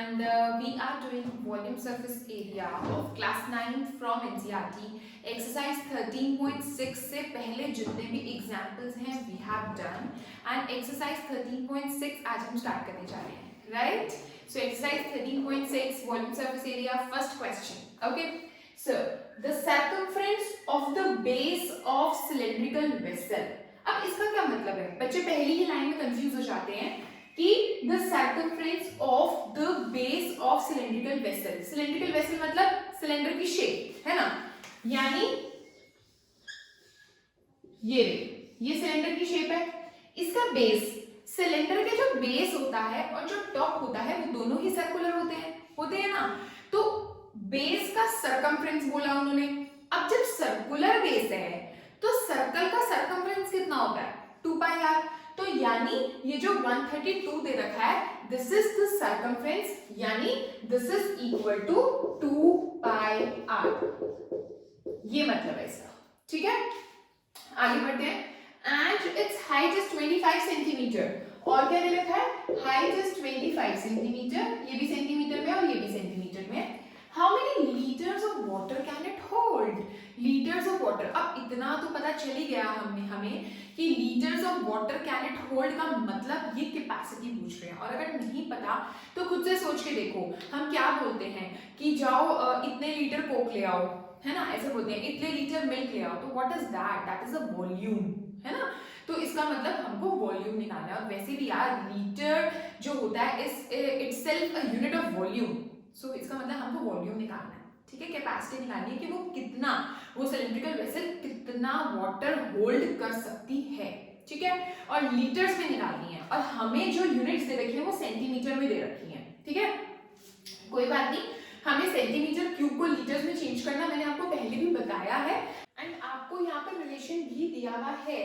and we are doing volume surface area of class 9 from NCERT exercise 13.6 से पहले जितने भी एग्जाम्पल्स हैं we have done and exercise 13.6 आज हम स्टार्ट करने जा रहे हैं right. So exercise 13.6 volume surface area first question. Okay, so the circumference of the base of cylindrical vessel. अब इसका क्या मतलब है? बच्चे पहली ही लाइन में कंफ्यूज हो जाते हैं कि the circumference of the base of cylindrical vessel. Cylindrical vessel मतलब सिलेंडर की शेप है ना, यानी ये सिलेंडर की शेप है, इसका बेस, सिलेंडर के जो बेस होता है और जो टॉप होता है वो दोनों ही सर्कुलर होते हैं ना, तो बेस का सरकमफ्रेंस बोला उन्होंने। अब जब सर्कुलर बेस है तो सर्कल का सरकमफ्रेंस कितना होता है? 2 पाई आर। तो यानी ये जो 132 दे रखा है दिस इज द सरकमफ्रेंस, यानी this is equal to 2 pi r, ये मतलब है इसका। ठीक है, आगे बढ़ते हैं। And its height is 25 centimetre, और क्या दे रखा है? हाइट इज 25 सेंटीमीटर, ये भी सेंटीमीटर में और ये भी सेंटीमीटर में। How many litres of water can it hold? Litres of water, अब इतना तो पता चल ही गया हमें कि litres of water can it hold का मतलब ये कैपेसिटी पूछ रहे हैं, और अगर नहीं पता तो खुद से सोच के देखो, हम क्या बोलते हैं कि जाओ इतने लीटर कोक ले आओ, है ना, ऐसे बोलते हैं इतने लीटर मिल्क ले आओ, तो what is that? That is a volume, है ना। तो इसका मतलब हमको वॉल्यूम निकालना है, और वैसे भी यार लीटर जो होता है itself a unit of volume, so इसका मतलब हमको वॉल्यूम निकालना है। ठीक है, कैपेसिटी निकालनी है कि वो सिलिंड्रिकल वेसल कितना वाटर होल्ड कर सकती है। ठीक है, और लीटर्स में निकालनी है, और हमें जो यूनिट्स दे रखी है वो सेंटीमीटर में दे रखी है। ठीक है, कोई बात नहीं, हमें सेंटीमीटर क्यूब को लीटर्स में चेंज करना मैंने आपको पहले भी बताया है, एंड आपको यहाँ पर रिलेशन भी दिया हुआ है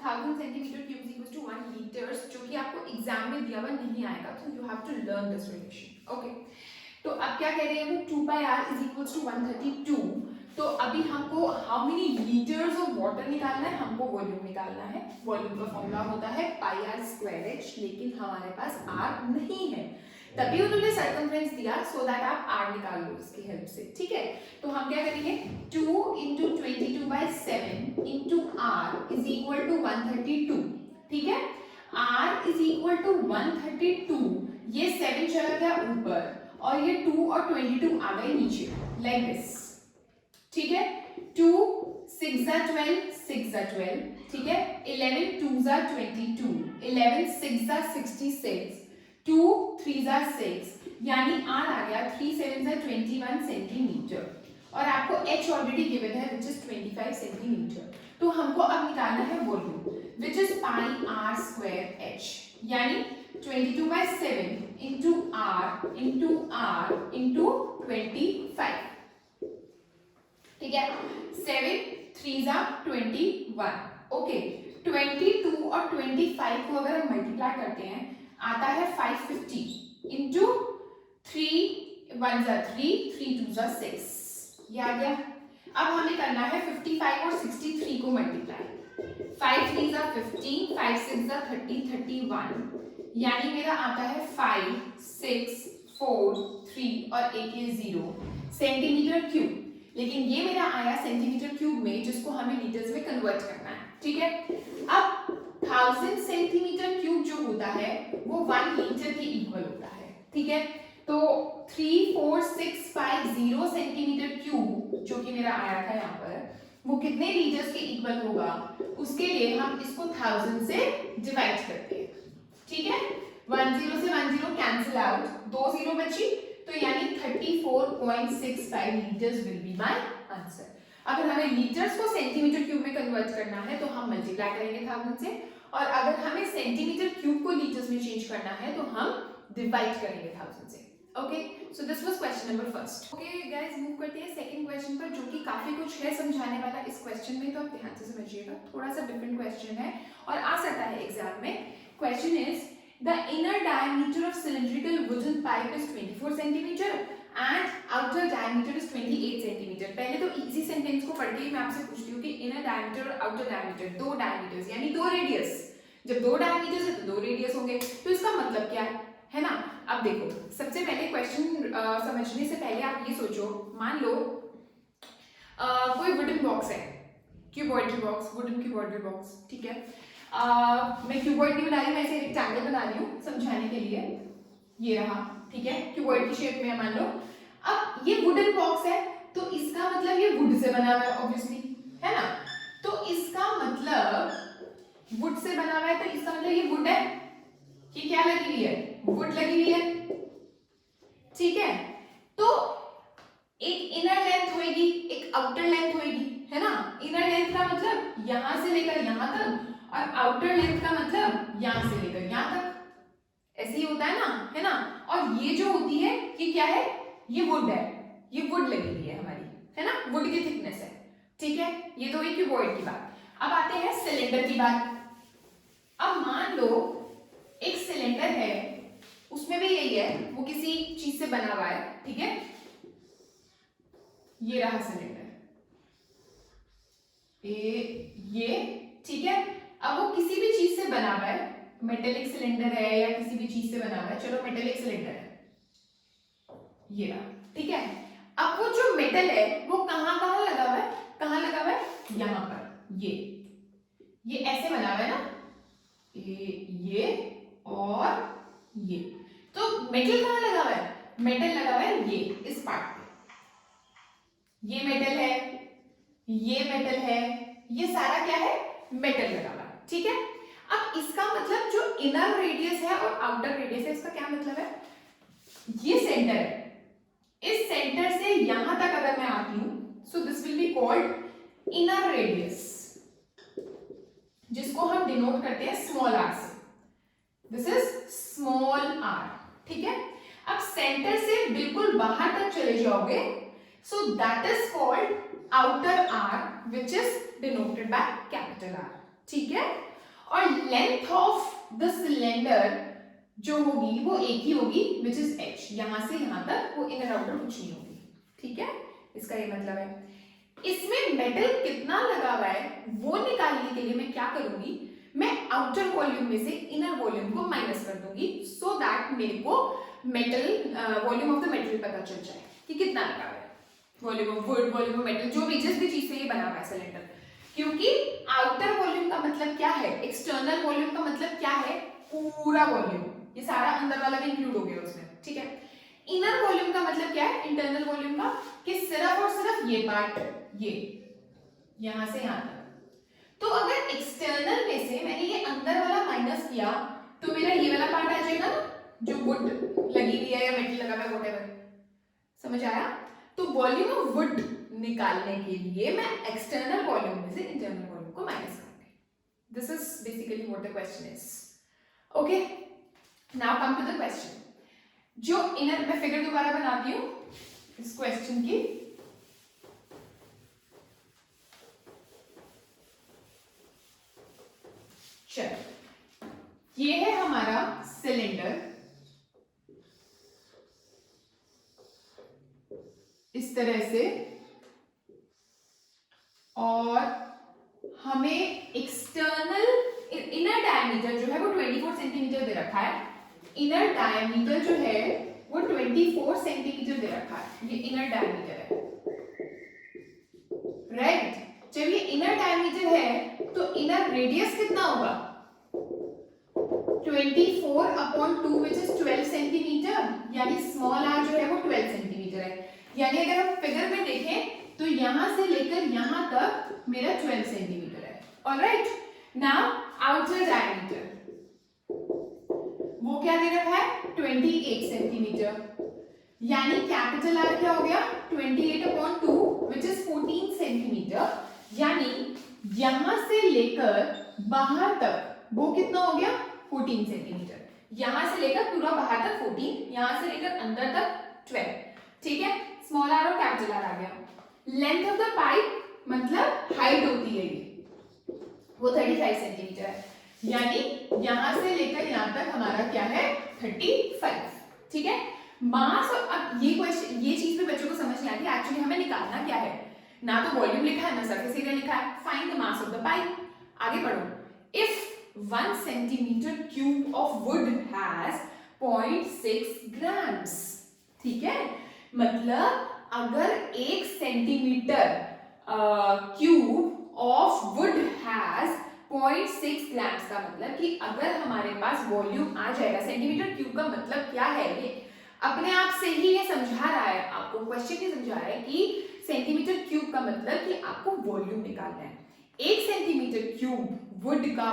1000 centimetre cube equals to 1 litres, जो कि आपको एग्जाम में दिया हुआ नहीं आएगा, तो you have to learn this relation. Okay, तो अब क्या कह रहे हैं वो 2 pi r is equals to 132। तो अभी हमको how many litres of water निकालना है, हमको वॉल्यूम निकालना है। वॉल्यूम का फॉर्मूला होता है पाई आर स्क्वायर एच, लेकिन हमारे पास आर नहीं है, तभी उन्होंने सर्कमफ्रेंस दिया सो दैट आप आर निकाल लो इसकी हेल्प से। ठीक है, तो हम क्या करेंगे 2 into 22/7 into r is equal to 132। ठीक है, आर इज इक्वल टू 132, ये 7 चला गया ऊपर और ये 2 और 22 आ गए नीचे, लाइक दिस। ठीक है, 2 6 जा 12, 6 जा 12, ठीक है, 11 2 जा 22, 11 6 जा 66, 2 3 जा 6, यानी आर आ गया 3 7 जा 21 सेंटीमीटर, और आपको एच ऑलरेडी गिवन है विच इज 25 सेंटीमीटर। तो हमको अब निकालना है volume which is pi r square h, यानी 22/7 इंटू आर इंटू 25। ठीक है, 7 3 जा 21। ओके, 22 और 25 को अगर हम मल्टीप्लाई करते हैं आता है 550 इंटू 3 1 जा 3 3 2 जा 6, ये आ गया। अब हमें करना है 55 और 63 को मल्टीप्लाई, 5 3 जा 15, 5 6 जा 30 31, यानी मेरा आता है 5 6 4 3 और एक ये 0 सेंटीमीटर क्यूब, लेकिन ये मेरा आया सेंटीमीटर क्यूब में, जिसको हमें लीटर्स में कन्वर्ट करना है। ठीक है, अब 1000 सेंटीमीटर क्यूब जो होता है वो 1 लीटर के इक्वल होता है। ठीक है, तो 34650 सेंटीमीटर क्यूब जो कि मेरा आया था यहाँ पर, वो कितने लीटर्स के इक्वल होगा, उसके लिए हम इसको 1000 से डिवाइड करते हैं। ठीक है, 10 से 10 कैंसिल आउट, 2 0 बची, तो यानी 34.65 litres will be my answer. अगर हमें लीटर्स को सेंटीमीटर क्यूब में कन्वर्ट करना है तो हम मल्टीप्लाई करेंगे 1000 से, और अगर हमें सेंटीमीटर क्यूब को लीटर्स में चेंज करना है तो हम डिवाइड करेंगे 1000 से। Okay, so this was question number first. Okay guys, move करते हैं सेकंड क्वेश्चन पर, जो कि काफी कुछ है समझाने वाला इस क्वेश्चन में, तो आप ध्यान से समझिएगा, थोड़ा सा डिफरेंट क्वेश्चन है और आ सकता है एग्जाम में। Question is the inner diameter of cylindrical wooden pipe is 24 centimeter and outer diameter is 28 centimeter। पहले तो इजी सेंटेंस को पढ़ के मैं आपसे पूछती हूँ कि इनर डायमीटर और आउटर डायमीटर, 2 डायमीटर्स यानी 2 रेडियस, जब 2 डायमीटर्स है तो 2 रेडियस होंगे, तो इसका मतलब क्या है ना। अब देखो, सबसे सबसे पहले क्वेश्चन समझने से पहले आप ये सोचो, मान लो कोई वुडन बॉक्स है, cuboidal box, wooden cuboidal box, ठीक है। मैं क्यूबॉइड नहीं बना रही, मैं इसे रेक्टेंगल बना रही हूँ समझाने के लिए। ये रहा, ठीक है, क्यूबॉइड की शेप में है मान लो। अब ये वुडन बॉक्स है तो इसका मतलब ये वुड से बना हुआ है ऑब्वियसली, है ना। तो इसका मतलब वुड से बना हुआ है तो इसका मतलब ये वुड है। ये क्या लगी हुई है? वुड लगी हुई है, ठीक है। तो एक इनर लेंथ होगी, एक आउटर लेंथ होगी, है ना। इनर लेंथ का मतलब यहां से लेकर यहां तक और आउटर लेंथ का मतलब यहां से लेकर यहां तक। ऐसे ही होता है ना। और ये जो होती है ये क्या है? ये वुड है, ये वुड लगी हुई है हमारी, है ना, वुड की थिकनेस है, ठीक है। ये तो हुई क्यूबॉइड की बात। अब आते हैं सिलेंडर की बात। अब मान लो एक सिलेंडर है, उसमें भी यही है, वो किसी चीज से बना हुआ है, ठीक है। ये रहा सिलेंडर, ये ठीक है। अब वो किसी भी चीज से बना हुआ है, मेटेलिक सिलेंडर है या किसी भी चीज से बना हुआ है, चलो मेटेलिक सिलेंडर है, ये रहा, ठीक है। अब वो जो मेटल है वो कहां कहां लगा हुआ है? कहां लगा हुआ है? यहां पर, ये ऐसे बना हुआ है ना, ये और ये। तो मेटल कहां लगा हुआ है? मेटल लगा हुआ है ये इस पार्ट पे। ये मेटल है, ये मेटल है, ये सारा क्या है? मेटल लगा हुआ है, ठीक है। अब इसका मतलब जो इनर रेडियस है और आउटर रेडियस है, इसका क्या मतलब है? ये सेंटर है, इस सेंटर से यहां तक अगर मैं आती हूं, so this will be called inner radius, जिसको हम डिनोट करते हैं स्मॉल आर से। दिस इज स्मॉल आर, ठीक है। अब सेंटर से बिल्कुल बाहर तक चले जाओगे, so that is called outer r which is denoted by capital r, ठीक है। और लेंथ ऑफ द सिलेंडर जो होगी वो एक ही होगी, विच इज h, यहां से यहां तक, वो इनर आउटर कुछ नहीं होगी, ठीक है। इसका ये मतलब है। इसमें मेटल कितना लगा हुआ है वो निकालने के लिए मैं क्या करूंगी? मैं आउटर वॉल्यूम में से इनर वॉल्यूम को माइनस कर दूंगी, सो दैट मेरे को metal volume of the metal पता चल जाए कि कितना लगा हुआ है। Volume of would, volume of metal, जो भी जिस भी चीज से ये बना हुआ है सिलेंडर। क्योंकि आउटर वॉल्यूम का मतलब क्या है? एक्सटर्नल वॉल्यूम का मतलब क्या है? पूरा वॉल्यूम, ये सारा अंदर वाला भी इंक्लूड हो गया उसमें, ठीक है। इनर वॉल्यूम का मतलब क्या है? इंटरनल वॉल्यूम का, कि सिर्फ और सिर्फ ये पार्ट, ये यहां से यहां तक। तो अगर एक्सटर्नल में से मैंने ये अंदर वाला माइनस किया तो मेरा ये वाला पार्ट आ जाएगा ना, जो वुड लगी हुई है या मेटल लगा हुआ है, व्हाटएवर। समझ आया? तो वॉल्यूम ऑफ वुड निकालने के लिए मैं एक्सटर्नल वॉल्यूम में से इंटरनल वॉल्यूम को माइनस करूंगी। This is basically what the question is. Okay, now come to the question. जो इनर, मैं फिगर दोबारा बनाती हूं इस क्वेश्चन की। चलो, ये है हमारा सिलेंडर, इस तरह से, और हमें एक्सटर्नल इनर डायमीटर जो है वो 24 सेंटीमीटर दे रखा है। इनर डायमीटर जो है वो 24 सेंटीमीटर दे रखा है, ये इनर डायमीटर है, राइट। जब ये इनर डायमीटर है तो इनर रेडियस कितना होगा? 24/2 विच इज 12 सेंटीमीटर, यानी स्मॉल आर जो है वो 12 सेंटीमीटर है। यानी अगर हम फिगर में देखें तो यहां से लेकर यहां तक मेरा 12 सेंटीमीटर है। ऑलराइट, नाउ आउटर डायमीटर वो क्या दे रखा है? 28 सेंटीमीटर, यानी कैपिटल आर क्या हो गया? 28/2 विच इज 14 सेंटीमीटर, यानी यहां से लेकर बाहर तक वो कितना हो गया? 14 सेंटीमीटर। यहां से लेकर पूरा बाहर तक 14, यहां से लेकर अंदर तक 12, ठीक है। स्मॉल आर और कैपिटल आर आ गया। लेंथ ऑफ द पाइप मतलब हाइट होती है ये, वो 35 सेंटीमीटर है, यानी यहां से लेकर यहां तक हमारा क्या है? 35, ठीक है। मास, अब ये क्वेश्चन, ये चीज में बच्चों को समझ नहीं आती एक्चुअली हमें निकालना क्या है। ना तो वॉल्यूम लिखा है ना सरफेस एरिया लिखा है। Find the mass of the pipe. आगे पढ़ो। If 1 centimeter cube of wood has 0.6 grams. ठीक है, मतलब अगर 1 centimetre cube of would has 0.6 grams का मतलब कि अगर हमारे पास वॉल्यूम आ जाएगा, सेंटीमीटर क्यूब का मतलब क्या है, ये अपने आप से ही ये समझा रहा है आपको, क्वेश्चन ये समझा रहा है कि सेंटीमीटर क्यूब का मतलब कि आपको वॉल्यूम निकालना है। 1 सेंटीमीटर क्यूब वुड का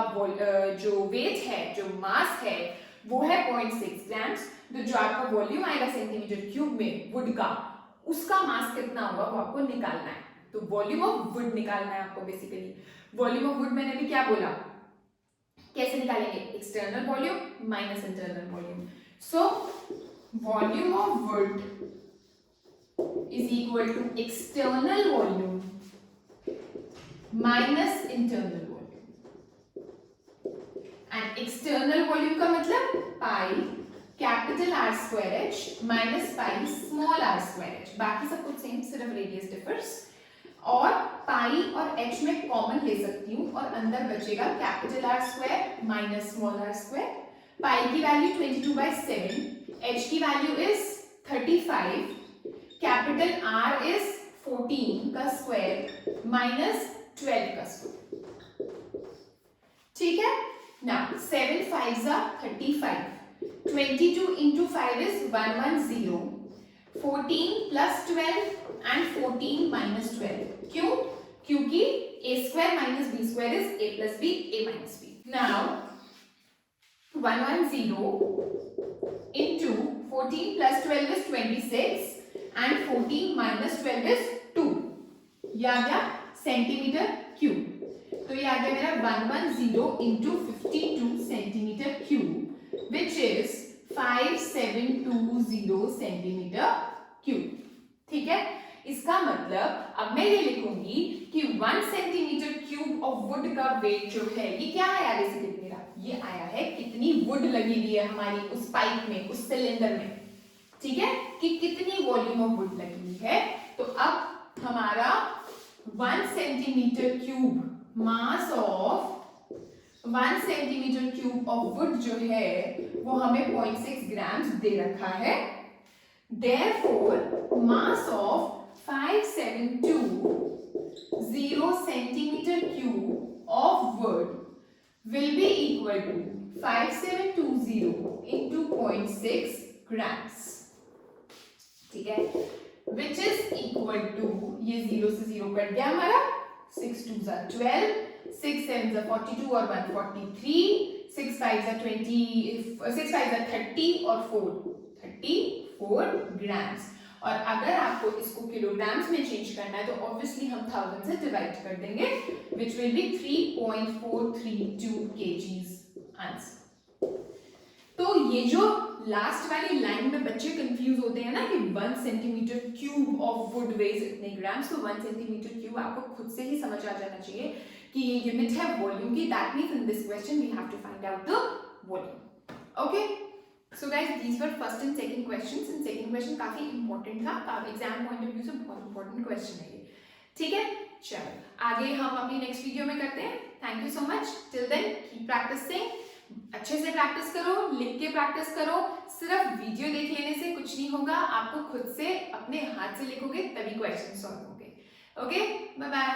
जो वेट है, जो मास है, वो है 0.6 ग्राम्स। तो जो आपका वॉल्यूम आएगा सेंटीमीटर क्यूब में वुड का, उसका मास कितना होगा वो आपको निकालना है। तो वॉल्यूम ऑफ वुड निकालना है आपको बेसिकली। वॉल्यूम ऑफ वुड मैंने भी क्या बोला, कैसे निकालेंगे, external volume minus internal volume. So volume of would is equal to external volume minus internal volume, and external volume का मतलब pi capital R square h minus pi small r square h, बाकी सब कुछ same, सिर्फ radius differs. और पाई और h में common ले सकती हूँ और अंदर बचेगा capital R square minus small r square. Pi की वैल्यू 22/7, h की value is 35, capital R is 14 का स्क्वायर माइनस 12 का स्क्वायर। ठीक है, now 7 5s are 35, 22 into 5 is 110, 14 plus 12 and 14 minus 12. क्यों? क्योंकि a square minus b square is a plus b, a minus b. Now 110 into 14 plus 12 is 26 and 14 minus 12 is 2. ये आ गया centimetre cube. तो ये आ गया मेरा 110 into 52 centimetre cube which is 5720 centimetre cube. ठीक है, इसका मतलब अब मैं ये लिखूंगी कि 1 सेंटीमीटर क्यूब ऑफ वुड का वेट जो है, ये क्या आया बेसिकली मेरा, ये आया है कितनी वुड लगी हुई है हमारी उस पाइप में, उस सिलेंडर में। ठीक है, कि कितनी वॉल्यूम ऑफ वुड लगी हुई है। तो अब हमारा 1 centimetre cube mass of 1 centimetre cube of would जो है वो हमें 0.6 ग्राम्स दे रखा है। Therefore, mass of 5720 centimeter cube of wood will be equal to 5720 into 0.6 grams. ठीक है, which is equal to, ये 0 से 0 कट गया हमारा, 6 2s are 12, 6 7s are 42 और 1 43, 6 5s are 20, 6 5s are 30 और 4 34 ग्राम्स। और अगर आपको इसको किलोग्राम्स में चेंज करना है तो ऑब्वियसली हम 1000 से डिवाइड कर देंगे, which will be 3.432 kgs answer. तो ये जो लास्ट वाली लाइन में बच्चे कंफ्यूज होते हैं ना कि 1 centimetre cube of wood weighs इतने ग्राम्स, तो 1 सेंटीमीटर क्यूब आपको खुद से ही समझ आ जाना चाहिए कि ये यूनिट है वॉल्यूम की। That means in this question we have to find out the volume. Okay, so guys these were first and second questions. And second question काफी इंपॉर्टेंट था, एग्जाम पॉइंट ऑफ व्यू से बहुत important question है ये। ठीक है, चलो आगे हम अपनी नेक्स्ट वीडियो में करते हैं। Thank you so much, till then keep practising, अच्छे से प्रैक्टिस करो, लिख के प्रैक्टिस करो। सिर्फ वीडियो देख लेने से कुछ नहीं होगा, आपको खुद से अपने हाथ से लिखोगे तभी क्वेश्चन सॉल्व होंगे। Okay, bye bye.